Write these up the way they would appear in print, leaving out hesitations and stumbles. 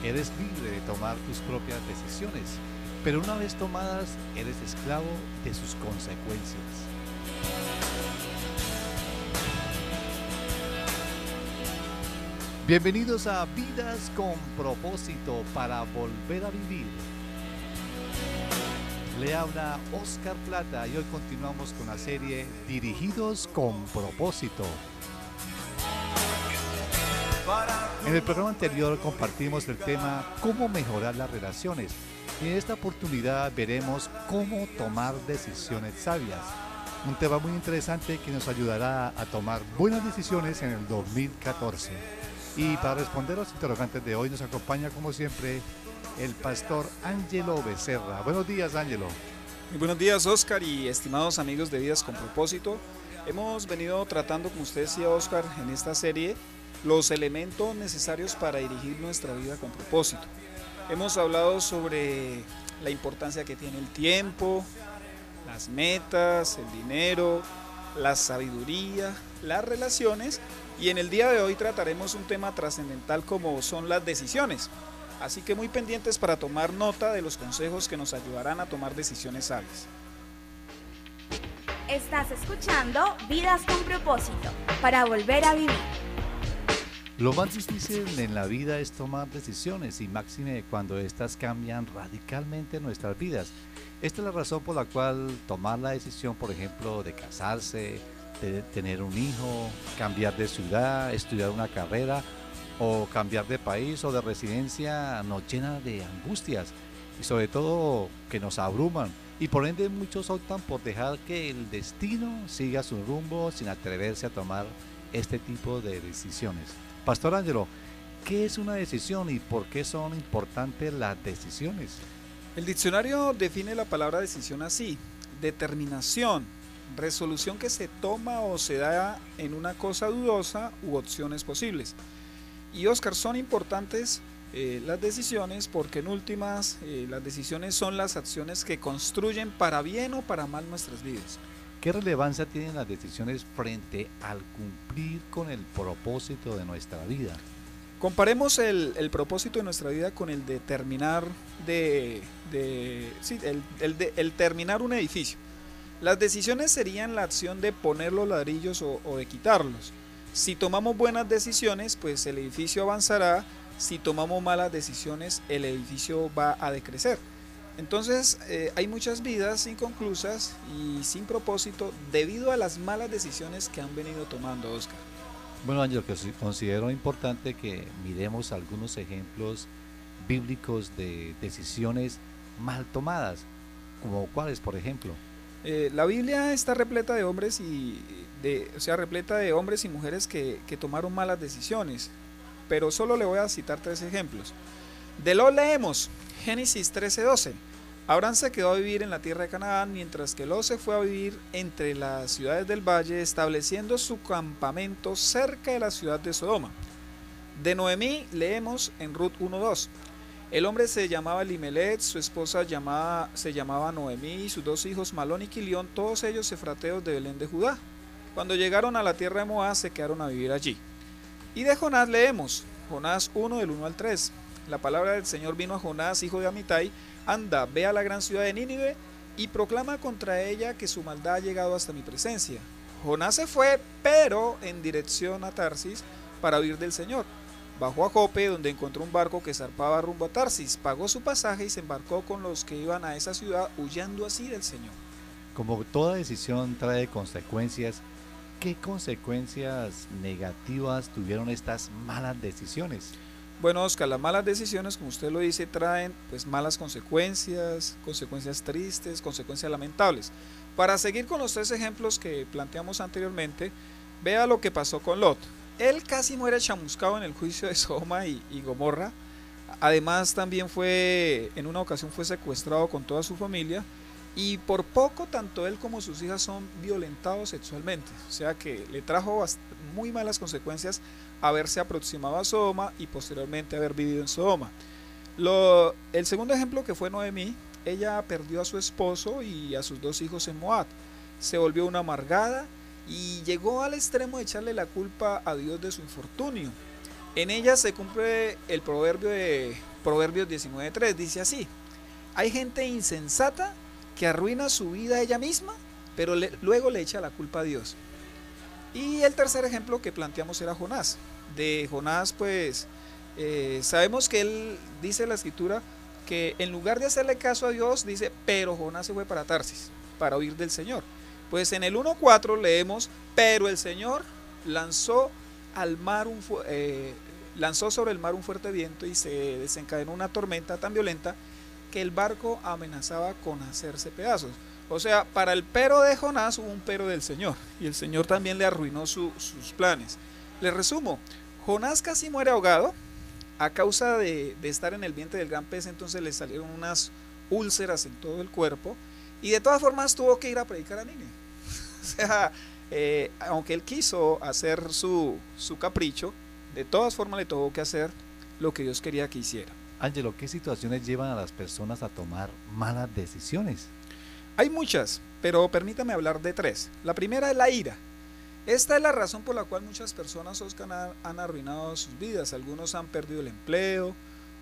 Eres libre de tomar tus propias decisiones, pero una vez tomadas, eres esclavo de sus consecuencias. Bienvenidos a Vidas con propósito para volver a vivir. Le habla Oscar Plata y hoy continuamos con la serie Dirigidos con propósito. En el programa anterior compartimos el tema cómo mejorar las relaciones y en esta oportunidad veremos cómo tomar decisiones sabias. Un tema muy interesante que nos ayudará a tomar buenas decisiones en el 2014. Y para responder a los interrogantes de hoy nos acompaña como siempre el pastor Ángelo Becerra. Buenos días, Ángelo. Muy buenos días, Oscar, y estimados amigos de Vidas con Propósito. Hemos venido tratando, como usted decía, Oscar, en esta serie, los elementos necesarios para dirigir nuestra vida con propósito. Hemos hablado sobre la importancia que tiene el tiempo, las metas, el dinero, la sabiduría, las relaciones, y en el día de hoy trataremos un tema trascendental como son las decisiones. Así que muy pendientes para tomar nota de los consejos que nos ayudarán a tomar decisiones sabias. Estás escuchando Vidas con Propósito, para volver a vivir. Lo más difícil en la vida es tomar decisiones y máxime cuando éstas cambian radicalmente nuestras vidas. Esta es la razón por la cual tomar la decisión, por ejemplo, de casarse, de tener un hijo, cambiar de ciudad, estudiar una carrera o cambiar de país o de residencia nos llena de angustias y sobre todo que nos abruman y por ende muchos optan por dejar que el destino siga su rumbo sin atreverse a tomar este tipo de decisiones. Pastor Ángelo, ¿qué es una decisión y por qué son importantes las decisiones? El diccionario define la palabra decisión así: determinación, resolución que se toma o se da en una cosa dudosa u opciones posibles. Y Oscar, son importantes las decisiones porque en últimas las decisiones son las acciones que construyen para bien o para mal nuestras vidas. ¿Qué relevancia tienen las decisiones frente al cumplir con el propósito de nuestra vida? Comparemos el propósito de nuestra vida con el de terminar el terminar un edificio. Las decisiones serían la acción de poner los ladrillos o de quitarlos. Si tomamos buenas decisiones, pues el edificio avanzará. Si tomamos malas decisiones, el edificio va a decrecer. Entonces hay muchas vidas inconclusas y sin propósito debido a las malas decisiones que han venido tomando, Oscar. Bueno, Ángel, que considero importante que miremos algunos ejemplos bíblicos de decisiones mal tomadas, como cuáles, por ejemplo. La Biblia está repleta de hombres repleta de hombres y mujeres que tomaron malas decisiones, pero solo le voy a citar 3 ejemplos. De Lot leemos Génesis 13:12. Abraham se quedó a vivir en la tierra de Canaán, mientras que Lot se fue a vivir entre las ciudades del valle, estableciendo su campamento cerca de la ciudad de Sodoma. De Noemí leemos en Ruth 1:2. El hombre se llamaba Elimelech, su esposa se llamaba Noemí y sus 2 hijos Malón y Quilión, todos ellos efrateos de Belén de Judá. Cuando llegaron a la tierra de Moab se quedaron a vivir allí. Y de Jonás leemos Jonás 1 del 1 al 3. La palabra del Señor vino a Jonás, hijo de Amitai: anda, ve a la gran ciudad de Nínive y proclama contra ella que su maldad ha llegado hasta mi presencia. Jonás se fue, pero en dirección a Tarsis, para huir del Señor. Bajó a Jope, donde encontró un barco que zarpaba rumbo a Tarsis, pagó su pasaje y se embarcó con los que iban a esa ciudad, huyendo así del Señor. Como toda decisión trae consecuencias, ¿qué consecuencias negativas tuvieron estas malas decisiones? Bueno, Oscar, las malas decisiones, como usted lo dice, traen pues malas consecuencias, consecuencias tristes, consecuencias lamentables. Para seguir con los 3 ejemplos que planteamos anteriormente, vea lo que pasó con Lot. Él casi muere chamuscado en el juicio de Sodoma y Gomorra. Además también en una ocasión fue secuestrado con toda su familia y por poco tanto él como sus hijas son violentados sexualmente. O sea que le trajo muy malas consecuencias haberse aproximado a Sodoma y posteriormente haber vivido en Sodoma. El segundo ejemplo, que fue Noemí, ella perdió a su esposo y a sus 2 hijos en Moab. Se volvió una amargada y llegó al extremo de echarle la culpa a Dios de su infortunio. En ella se cumple el proverbio de Proverbios 19:3, dice así: hay gente insensata que arruina su vida ella misma, pero luego le echa la culpa a Dios. Y el tercer ejemplo que planteamos era Jonás. De Jonás, pues sabemos que él dice en la escritura que en lugar de hacerle caso a Dios, dice, pero Jonás se fue para Tarsis, para huir del Señor. Pues en el 1:4 leemos, pero el Señor lanzó sobre el mar un fuerte viento y se desencadenó una tormenta tan violenta que el barco amenazaba con hacerse pedazos. O sea, para el pero de Jonás hubo un pero del Señor, y el Señor también le arruinó sus planes. Les resumo, Jonás casi muere ahogado a causa de estar en el vientre del gran pez. Entonces le salieron unas úlceras en todo el cuerpo, y de todas formas tuvo que ir a predicar a Nínive. O sea, aunque él quiso hacer su capricho, de todas formas le tuvo que hacer lo que Dios quería que hiciera. Ángelo, ¿qué situaciones llevan a las personas a tomar malas decisiones? Hay muchas, pero permítame hablar de tres. La primera es la ira. Esta es la razón por la cual muchas personas, Oscar, han arruinado sus vidas. Algunos han perdido el empleo,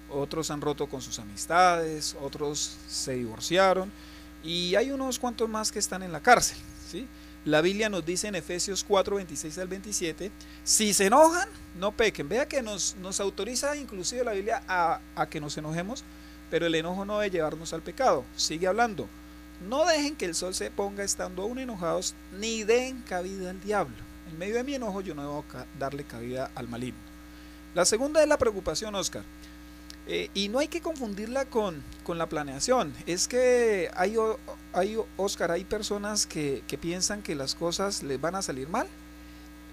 otros han roto con sus amistades, otros se divorciaron, y hay unos cuantos más que están en la cárcel, ¿sí? La Biblia nos dice en Efesios 4:26 al 27, si se enojan, no pequen. Vea que nos autoriza inclusive la Biblia a que nos enojemos, pero el enojo no debe llevarnos al pecado. Sigue hablando, no dejen que el sol se ponga estando aún enojados, ni den cabida al diablo. En medio de mi enojo yo no debo darle cabida al maligno. La segunda es la preocupación, Oscar. Y no hay que confundirla con la planeación. Es que Oscar, hay personas que piensan que las cosas les van a salir mal.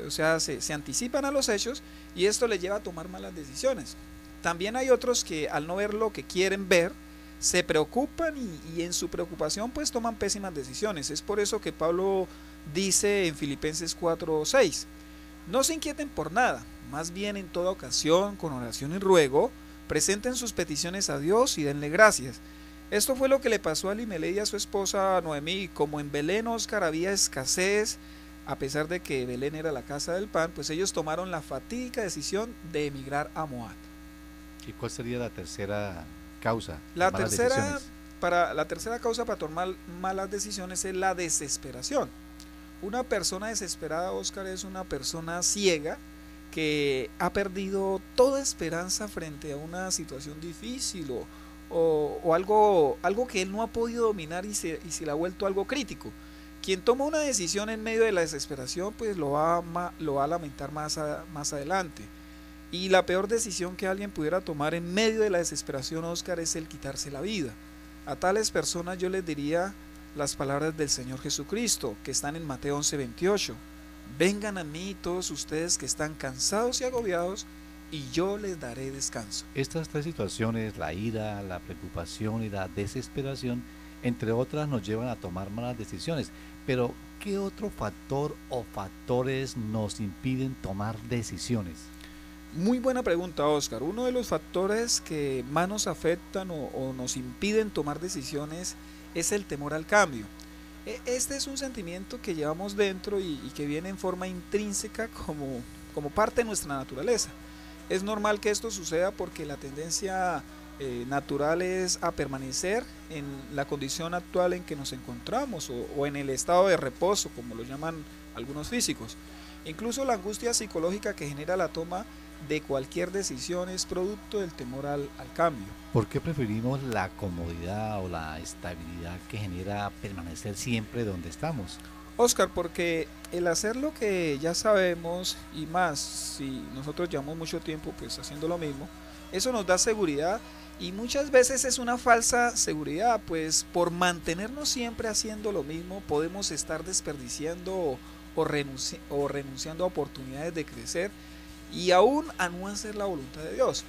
O sea, se anticipan a los hechos, y esto les lleva a tomar malas decisiones. También hay otros que al no ver lo que quieren ver, se preocupan y en su preocupación pues toman pésimas decisiones. Es por eso que Pablo dice en Filipenses 4:6, no se inquieten por nada, más bien en toda ocasión, con oración y ruego, presenten sus peticiones a Dios y denle gracias. Esto fue lo que le pasó a Elimelech y a su esposa Noemí. Como en Belén, Oscar, había escasez, a pesar de que Belén era la casa del pan, pues ellos tomaron la fatídica decisión de emigrar a Moab. ¿Y cuál sería la tercera causa? La tercera causa para tomar malas decisiones es la desesperación. Una persona desesperada, Oscar, es una persona ciega que ha perdido toda esperanza frente a una situación difícil o algo que él no ha podido dominar y se le ha vuelto algo crítico. Quien toma una decisión en medio de la desesperación, pues lo va a lamentar más adelante. Y la peor decisión que alguien pudiera tomar en medio de la desesperación, Oscar, es el quitarse la vida. A tales personas yo les diría las palabras del Señor Jesucristo, que están en Mateo 11:28. Vengan a mí todos ustedes que están cansados y agobiados, y yo les daré descanso. Estas tres situaciones, la ira, la preocupación y la desesperación, entre otras, nos llevan a tomar malas decisiones. Pero, ¿qué otro factor o factores nos impiden tomar decisiones? Muy buena pregunta, Oscar. Uno de los factores que más nos afectan o nos impiden tomar decisiones es el temor al cambio. Este es un sentimiento que llevamos dentro y que viene en forma intrínseca como parte de nuestra naturaleza. Es normal que esto suceda porque la tendencia natural es a permanecer en la condición actual en que nos encontramos o en el estado de reposo, como lo llaman algunos físicos. Incluso la angustia psicológica que genera la toma de cualquier decisión es producto del temor al cambio. ¿Por qué preferimos la comodidad o la estabilidad que genera permanecer siempre donde estamos? Oscar, porque el hacer lo que ya sabemos y más, si nosotros llevamos mucho tiempo pues haciendo lo mismo, eso nos da seguridad, y muchas veces es una falsa seguridad, pues por mantenernos siempre haciendo lo mismo podemos estar desperdiciando o renunciando a oportunidades de crecer y aún a no hacer la voluntad de Dios.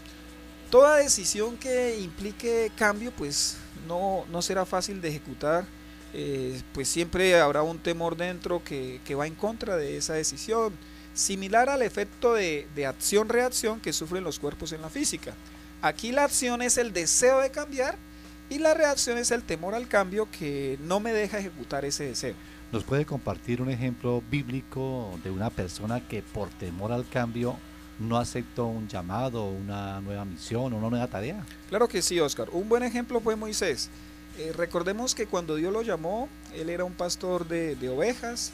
Toda decisión que implique cambio pues no será fácil de ejecutar, pues siempre habrá un temor dentro que va en contra de esa decisión, similar al efecto de acción-reacción que sufren los cuerpos en la física. Aquí la acción es el deseo de cambiar y la reacción es el temor al cambio que no me deja ejecutar ese deseo. ¿Nos puede compartir un ejemplo bíblico de una persona que por temor al cambio no aceptó un llamado, una nueva misión, una nueva tarea? Claro que sí, Oscar. Un buen ejemplo fue Moisés. Recordemos que cuando Dios lo llamó, él era un pastor de ovejas,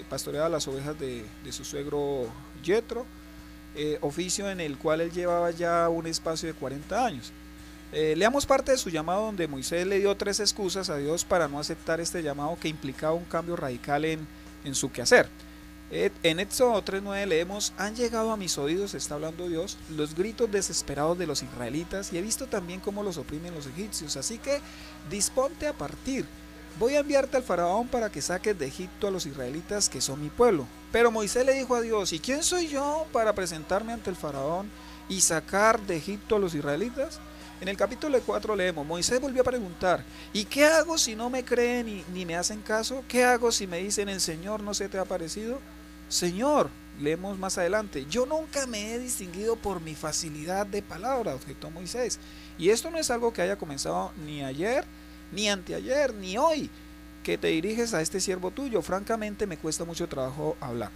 pastoreaba las ovejas de su suegro Yetro, oficio en el cual él llevaba ya un espacio de 40 años. Leamos parte de su llamado donde Moisés le dio 3 excusas a Dios para no aceptar este llamado que implicaba un cambio radical en su quehacer. En Éxodo 3:9 leemos: han llegado a mis oídos, está hablando Dios, los gritos desesperados de los israelitas y he visto también cómo los oprimen los egipcios, así que disponte a partir. Voy a enviarte al faraón para que saques de Egipto a los israelitas que son mi pueblo. Pero Moisés le dijo a Dios: ¿y quién soy yo para presentarme ante el faraón y sacar de Egipto a los israelitas? En el capítulo 4 leemos: Moisés volvió a preguntar: ¿y qué hago si no me creen ni me hacen caso? ¿Qué hago si me dicen el Señor no se te ha parecido? Señor, leemos más adelante, yo nunca me he distinguido por mi facilidad de palabra, objetó Moisés. Y esto no es algo que haya comenzado ni ayer, ni anteayer, ni hoy, que te diriges a este siervo tuyo. Francamente me cuesta mucho trabajo hablar.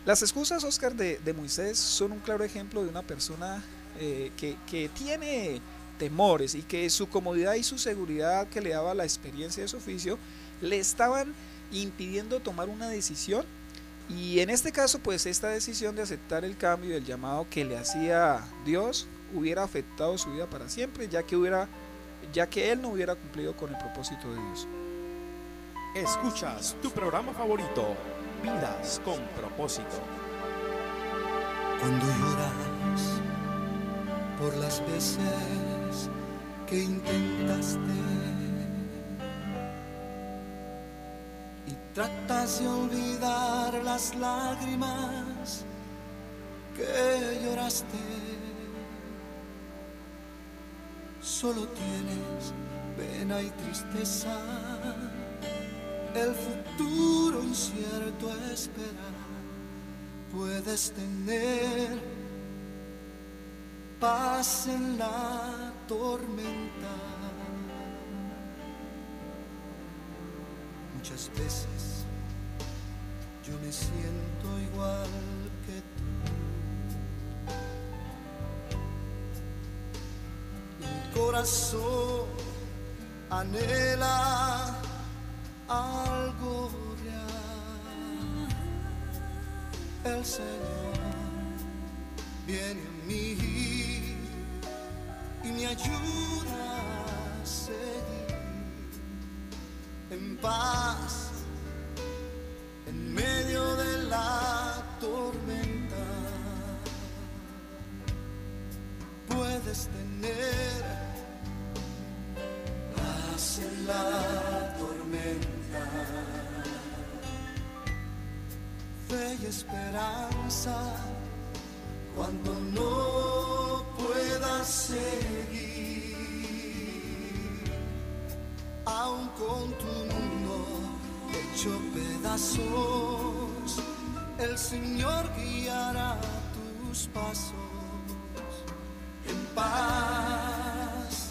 Las excusas, Oscar, de Moisés son un claro ejemplo de una persona que tiene temores y que su comodidad y su seguridad que le daba la experiencia de su oficio le estaban impidiendo tomar una decisión. Y en este caso, pues esta decisión de aceptar el cambio y el llamado que le hacía Dios hubiera afectado su vida para siempre, ya que él no hubiera cumplido con el propósito de Dios. Escuchas tu programa favorito, Vidas con Propósito. Cuando lloras por las veces que intentaste y tratas de olvidar las lágrimas que lloraste, solo tienes pena y tristeza, el futuro incierto espera. Puedes tener paz en la tormenta. Muchas veces yo me siento igual que tú. Mi corazón anhela algo real. El Señor viene a mí y me ayuda a seguir en paz en medio de la tormenta. Puedes tener paz en la tormenta, fe y esperanza cuando no puedas seguir, aun con tu mundo hecho pedazos, el Señor guiará tus pasos en paz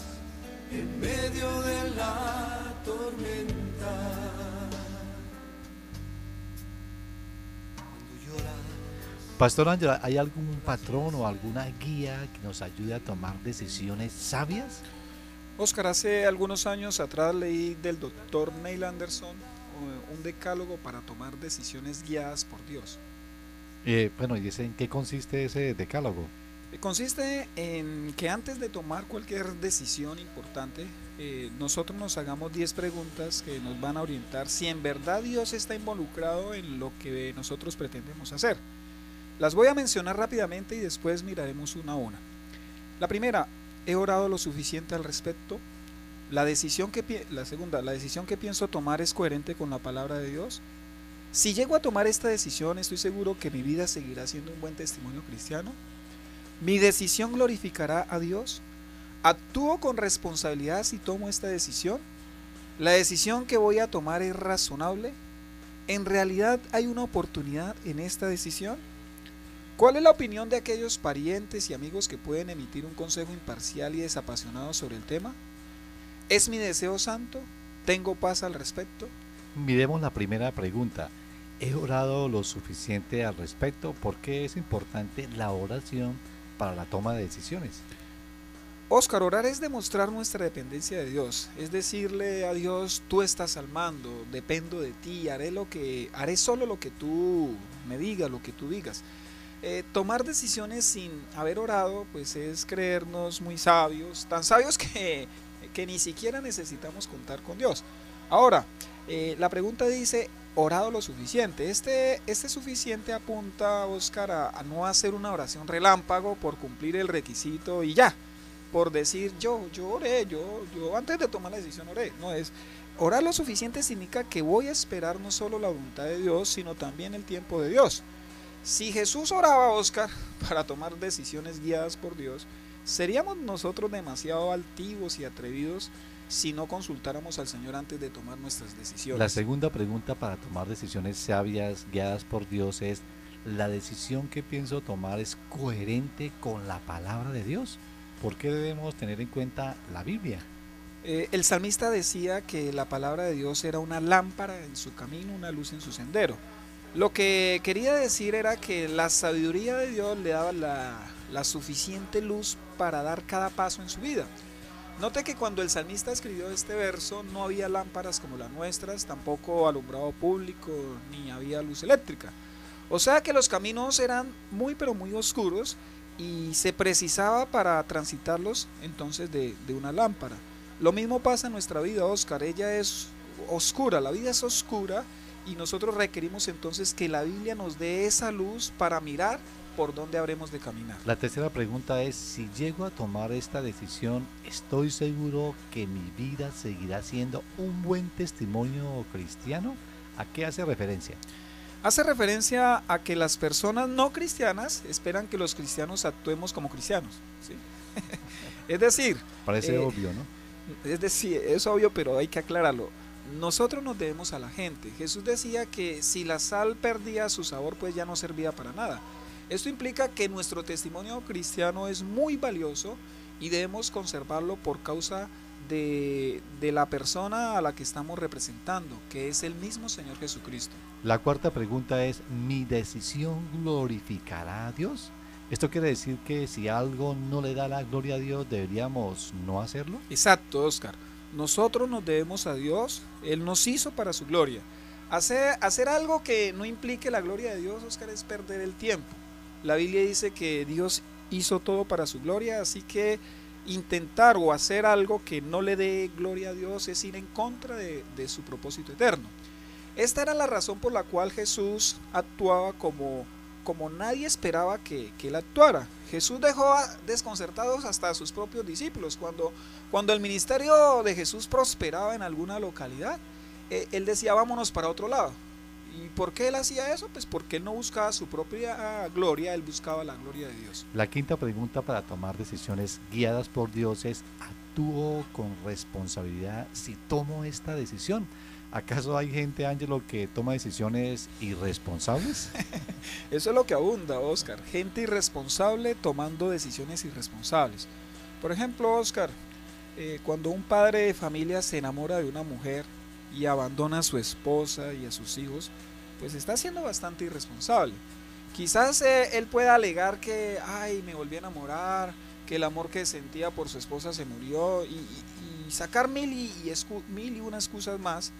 en medio de la tormenta. Pastor Ángel, ¿hay algún patrón o alguna guía que nos ayude a tomar decisiones sabias? Oscar, hace algunos años atrás leí del doctor Neil Anderson un decálogo para tomar decisiones guiadas por Dios. Bueno, ¿y en qué consiste ese decálogo? Consiste en que antes de tomar cualquier decisión importante, nosotros nos hagamos 10 preguntas que nos van a orientar si en verdad Dios está involucrado en lo que nosotros pretendemos hacer. Las voy a mencionar rápidamente y después miraremos una a una. La primera: ¿he orado lo suficiente al respecto? La segunda, ¿la decisión que pienso tomar es coherente con la palabra de Dios? Si llego a tomar esta decisión, estoy seguro que mi vida seguirá siendo un buen testimonio cristiano. ¿Mi decisión glorificará a Dios? ¿Actúo con responsabilidad si tomo esta decisión? ¿La decisión que voy a tomar es razonable? ¿En realidad hay una oportunidad en esta decisión? ¿Cuál es la opinión de aquellos parientes y amigos que pueden emitir un consejo imparcial y desapasionado sobre el tema? ¿Es mi deseo santo? ¿Tengo paz al respecto? Miremos la primera pregunta. ¿He orado lo suficiente al respecto? ¿Por qué es importante la oración para la toma de decisiones? Óscar, orar es demostrar nuestra dependencia de Dios, es decirle a Dios, tú estás al mando, dependo de ti, haré solo lo que tú me digas, lo que tú digas. Tomar decisiones sin haber orado, pues es creernos muy sabios, tan sabios que ni siquiera necesitamos contar con Dios. Ahora, la pregunta dice, ¿orado lo suficiente? Este suficiente apunta, Óscar, a no hacer una oración relámpago por cumplir el requisito y ya. Por decir yo oré, yo antes de tomar la decisión oré. No es orar lo suficiente significa que voy a esperar no solo la voluntad de Dios, sino también el tiempo de Dios. Si Jesús oraba, Óscar, para tomar decisiones guiadas por Dios, seríamos nosotros demasiado altivos y atrevidos si no consultáramos al Señor antes de tomar nuestras decisiones. La segunda pregunta para tomar decisiones sabias guiadas por Dios es, ¿la decisión que pienso tomar es coherente con la palabra de Dios? ¿Por qué debemos tener en cuenta la Biblia? El salmista decía que la palabra de Dios era una lámpara en su camino, una luz en su sendero. Lo que quería decir era que la sabiduría de Dios le daba la suficiente luz para dar cada paso en su vida. Note que cuando el salmista escribió este verso no había lámparas como las nuestras, tampoco alumbrado público, ni había luz eléctrica. O sea que los caminos eran muy pero muy oscuros y se precisaba para transitarlos entonces de una lámpara. Lo mismo pasa en nuestra vida, Óscar, ella es oscura, la vida es oscura y nosotros requerimos entonces que la Biblia nos dé esa luz para mirar por dónde habremos de caminar. La tercera pregunta es, si llego a tomar esta decisión, ¿estoy seguro que mi vida seguirá siendo un buen testimonio cristiano? ¿A qué hace referencia? Hace referencia a que las personas no cristianas esperan que los cristianos actuemos como cristianos, ¿sí? Es decir, Parece obvio, ¿no? Es decir, es obvio, pero hay que aclararlo. Nosotros nos debemos a la gente. Jesús decía que si la sal perdía su sabor, pues ya no servía para nada. Esto implica que nuestro testimonio cristiano es muy valioso y debemos conservarlo por causa de la persona a la que estamos representando, que es el mismo Señor Jesucristo. La cuarta pregunta es, ¿mi decisión glorificará a Dios? ¿Esto quiere decir que si algo no le da la gloria a Dios, deberíamos no hacerlo? Exacto, Óscar. Nosotros nos debemos a Dios, Él nos hizo para su gloria. Hacer algo que no implique la gloria de Dios, Óscar, es perder el tiempo. La Biblia dice que Dios hizo todo para su gloria, así que intentar o hacer algo que no le dé gloria a Dios es ir en contra de su propósito eterno. Esta era la razón por la cual Jesús actuaba como nadie esperaba que él actuara. Jesús dejó desconcertados hasta a sus propios discípulos. Cuando el ministerio de Jesús prosperaba en alguna localidad, él decía vámonos para otro lado. ¿Y por qué él hacía eso? Pues porque él no buscaba su propia gloria, él buscaba la gloria de Dios. La quinta pregunta para tomar decisiones guiadas por Dios es, ¿actúo con responsabilidad si tomo esta decisión? ¿Acaso hay gente, Ángelo, que toma decisiones irresponsables? Eso es lo que abunda, Óscar. Gente irresponsable tomando decisiones irresponsables. Por ejemplo, Óscar, cuando un padre de familia se enamora de una mujer y abandona a su esposa y a sus hijos, pues está siendo bastante irresponsable. Quizás él pueda alegar que, me volví a enamorar, que el amor que sentía por su esposa se murió y sacar mil y una excusas más.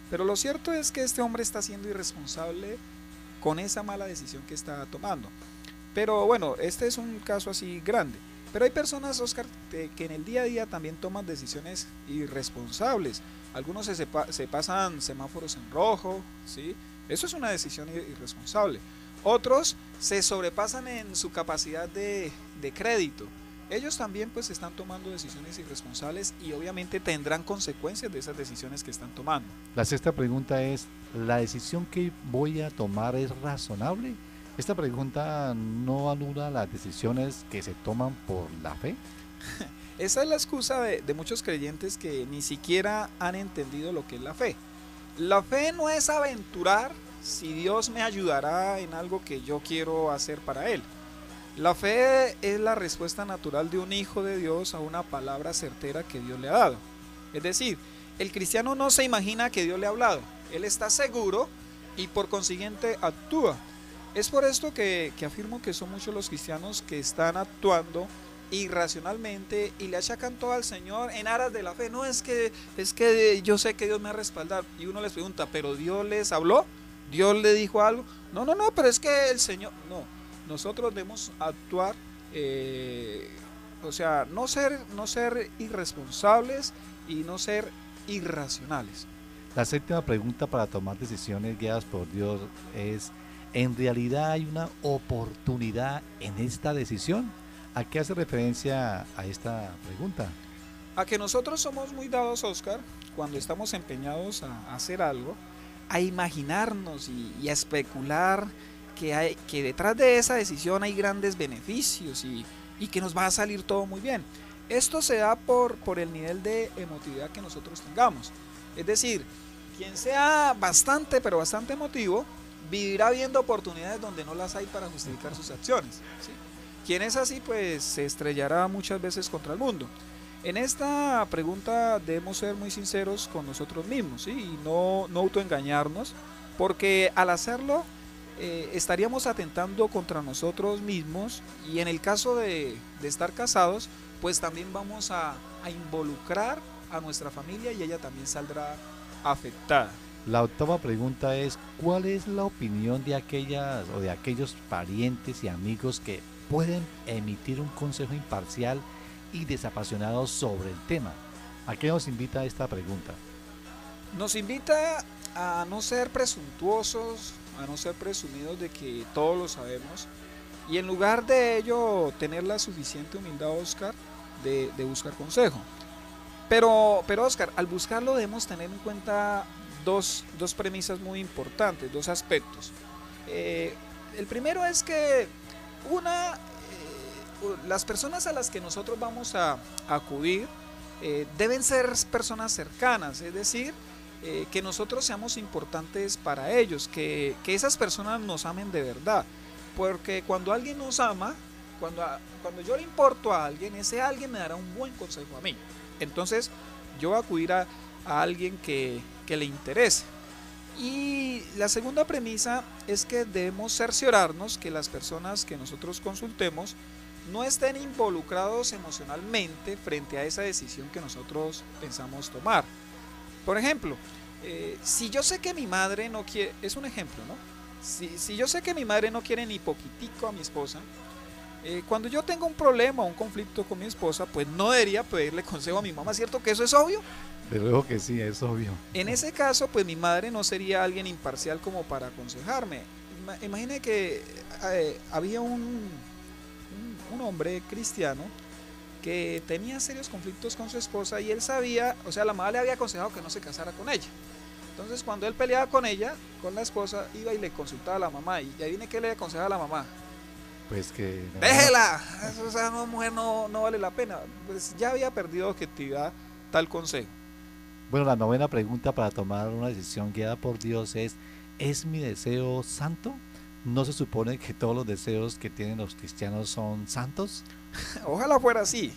Pero lo cierto es que este hombre está siendo irresponsable con esa mala decisión que está tomando. Pero bueno, este es un caso así grande. Pero hay personas, Óscar, que en el día a día también toman decisiones irresponsables. Algunos se pasan semáforos en rojo, ¿sí? Eso es una decisión irresponsable. Otros se sobrepasan en su capacidad de crédito. Ellos también pues están tomando decisiones irresponsables y obviamente tendrán consecuencias de esas decisiones que están tomando. La sexta pregunta es, ¿la decisión que voy a tomar es razonable? Esta pregunta no anula las decisiones que se toman por la fe. Esa es la excusa de muchos creyentes que ni siquiera han entendido lo que es la fe. La fe no es aventurar si Dios me ayudará en algo que yo quiero hacer para Él. La fe es la respuesta natural de un hijo de Dios a una palabra certera que Dios le ha dado. Es decir, el cristiano no se imagina que Dios le ha hablado. Él está seguro y por consiguiente actúa. Es por esto que afirmo que son muchos los cristianos que están actuando irracionalmente y le achacan todo al Señor en aras de la fe. No, es que yo sé que Dios me va a respaldar. Y uno les pregunta, ¿pero Dios les habló? ¿Dios le dijo algo? No, pero es que el Señor... No, nosotros debemos actuar, o sea, no ser irresponsables y no ser irracionales. La séptima pregunta para tomar decisiones guiadas por Dios es, ¿en realidad hay una oportunidad en esta decisión? ¿A qué hace referencia a esta pregunta? A que nosotros somos muy dados, Oscar, cuando estamos empeñados a hacer algo, a imaginarnos y a especular que detrás de esa decisión hay grandes beneficios y que nos va a salir todo muy bien. Esto se da por el nivel de emotividad que nosotros tengamos. Es decir, quien sea bastante, pero bastante emotivo, vivirá viendo oportunidades donde no las hay para justificar sus acciones, ¿sí? Quien es así, pues se estrellará muchas veces contra el mundo. En esta pregunta debemos ser muy sinceros con nosotros mismos, ¿sí? Y no autoengañarnos, porque al hacerlo estaríamos atentando contra nosotros mismos, y en el caso de estar casados, pues también vamos a involucrar a nuestra familia y ella también saldrá afectada. La octava pregunta es, ¿cuál es la opinión de aquellas o de aquellos parientes y amigos que pueden emitir un consejo imparcial y desapasionado sobre el tema? ¿A qué nos invita esta pregunta? Nos invita a no ser presuntuosos, a no ser presumidos de que todos lo sabemos, y en lugar de ello tener la suficiente humildad, Oscar, de buscar consejo. Pero Oscar, al buscarlo debemos tener en cuenta dos premisas muy importantes, dos aspectos. El primero es que las personas a las que nosotros vamos a acudir deben ser personas cercanas, es decir, que nosotros seamos importantes para ellos, que esas personas nos amen de verdad, porque cuando alguien nos ama, cuando yo le importo a alguien, ese alguien me dará un buen consejo a mí. Entonces yo voy a acudir a alguien que le interese. Y la segunda premisa es que debemos cerciorarnos que las personas que nosotros consultemos no estén involucrados emocionalmente frente a esa decisión que nosotros pensamos tomar. Por ejemplo, si yo sé que mi madre no quiere, es un ejemplo, ¿no? Si yo sé que mi madre no quiere ni poquitico a mi esposa, cuando yo tengo un problema o un conflicto con mi esposa, pues no debería pedirle consejo a mi mamá, ¿cierto que eso es obvio? De luego que sí, es obvio. En ese caso, pues mi madre no sería alguien imparcial como para aconsejarme. Imagine que había un hombre cristiano que tenía serios conflictos con su esposa y él sabía, o sea, la mamá le había aconsejado que no se casara con ella. Entonces, cuando él peleaba con ella, con la esposa, iba y le consultaba a la mamá. Y ahí viene que le aconsejaba a la mamá. Pues que... no, ¡déjela! O sea, no, mujer, no vale la pena. Pues ya había perdido objetividad tal consejo. Bueno, la novena pregunta para tomar una decisión guiada por Dios ¿es mi deseo santo? ¿No se supone que todos los deseos que tienen los cristianos son santos? Ojalá fuera así,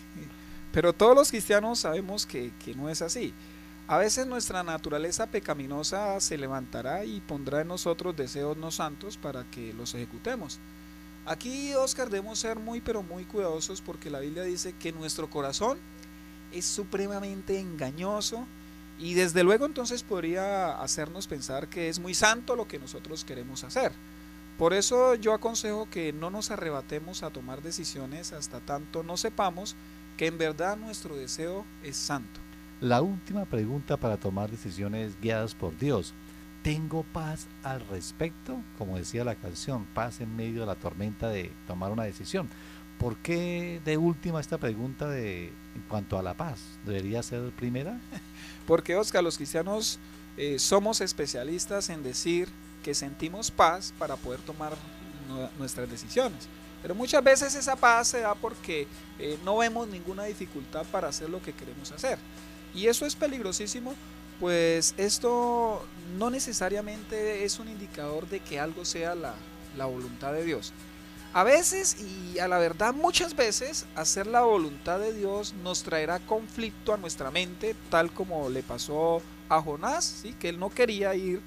pero todos los cristianos sabemos que no es así. A veces nuestra naturaleza pecaminosa se levantará y pondrá en nosotros deseos no santos para que los ejecutemos. Aquí, Oscar, debemos ser muy pero muy cuidadosos, porque la Biblia dice que nuestro corazón es supremamente engañoso, y desde luego entonces podría hacernos pensar que es muy santo lo que nosotros queremos hacer. Por eso yo aconsejo que no nos arrebatemos a tomar decisiones hasta tanto no sepamos que en verdad nuestro deseo es santo. La última pregunta para tomar decisiones guiadas por Dios. ¿Tengo paz al respecto? Como decía la canción, paz en medio de la tormenta de tomar una decisión. ¿Por qué de última esta pregunta en cuanto a la paz? ¿Debería ser primera? Porque, Oscar, los cristianos somos especialistas en decir que sentimos paz para poder tomar nuestras decisiones. Pero muchas veces esa paz se da porque no vemos ninguna dificultad para hacer lo que queremos hacer. Y eso es peligrosísimo, pues esto no necesariamente es un indicador de que algo sea la voluntad de Dios. A veces, y a la verdad muchas veces, hacer la voluntad de Dios nos traerá conflicto a nuestra mente, tal como le pasó a Jonás, ¿sí? Que él no quería ir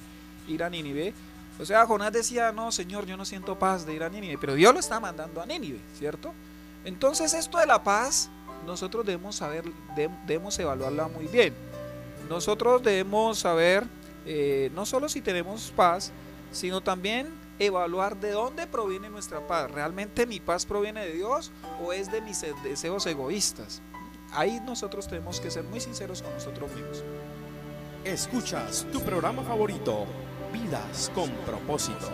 a Nínive, O sea, Jonás decía, no, Señor, yo no siento paz de ir a Nínive, pero Dios lo está mandando a Nínive, ¿cierto? Entonces esto de la paz, nosotros debemos saber, debemos evaluarla muy bien. Nosotros debemos saber no solo si tenemos paz, sino también evaluar de dónde proviene nuestra paz. ¿Realmente mi paz proviene de Dios o es de mis deseos egoístas? Ahí nosotros tenemos que ser muy sinceros con nosotros mismos. Escuchas tu programa favorito, Vidas con Propósito.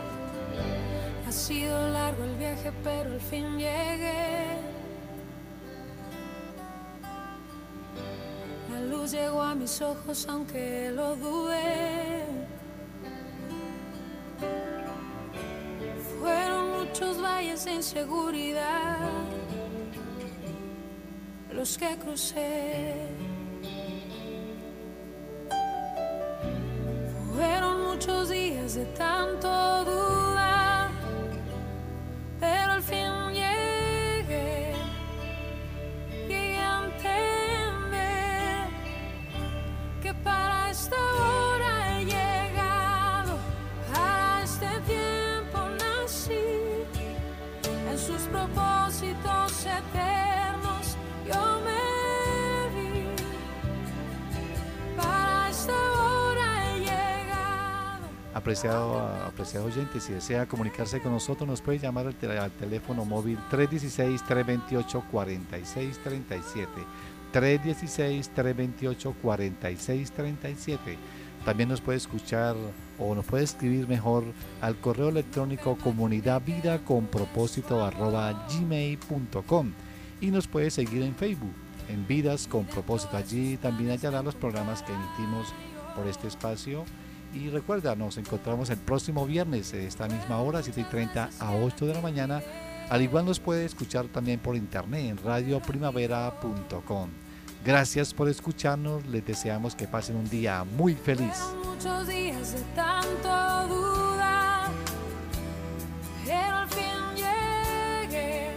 Ha sido largo el viaje, pero al fin llegué. La luz llegó a mis ojos, aunque lo dudé. Fueron muchos valles de inseguridad los que crucé. Fueron muchos días de tanto dudar, pero al fin llegué a entender que para esta hora he llegado, para este tiempo nací, en sus propósitos eternos yo me vi, para esta hora he llegado. Apreciado oyente, si desea comunicarse con nosotros, nos puede llamar al teléfono móvil 316-328-4637. 316-328-4637. También nos puede escuchar o nos puede escribir mejor al correo electrónico comunidadvidaconpropósito@gmail.com, y nos puede seguir en Facebook, en Vidas con Propósito. Allí también hallará los programas que emitimos por este espacio. Y recuerda, nos encontramos el próximo viernes a esta misma hora, 7:30 a 8 de la mañana. Al igual nos puede escuchar también por internet en radioprimavera.com. Gracias por escucharnos, les deseamos que pasen un día muy feliz. Muchos días de tanto dudar, pero al fin llegué.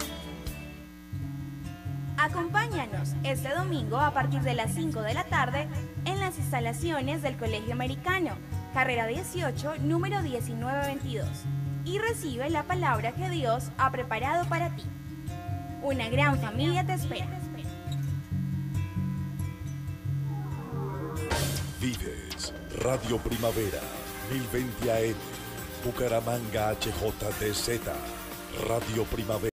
Acompáñanos este domingo a partir de las 5 de la tarde en las instalaciones del Colegio Americano, carrera 18, número 1922, y recibe la palabra que Dios ha preparado para ti. Una gran familia te espera. Vives Radio Primavera 1020 AM, Bucaramanga HJTZ, Radio Primavera.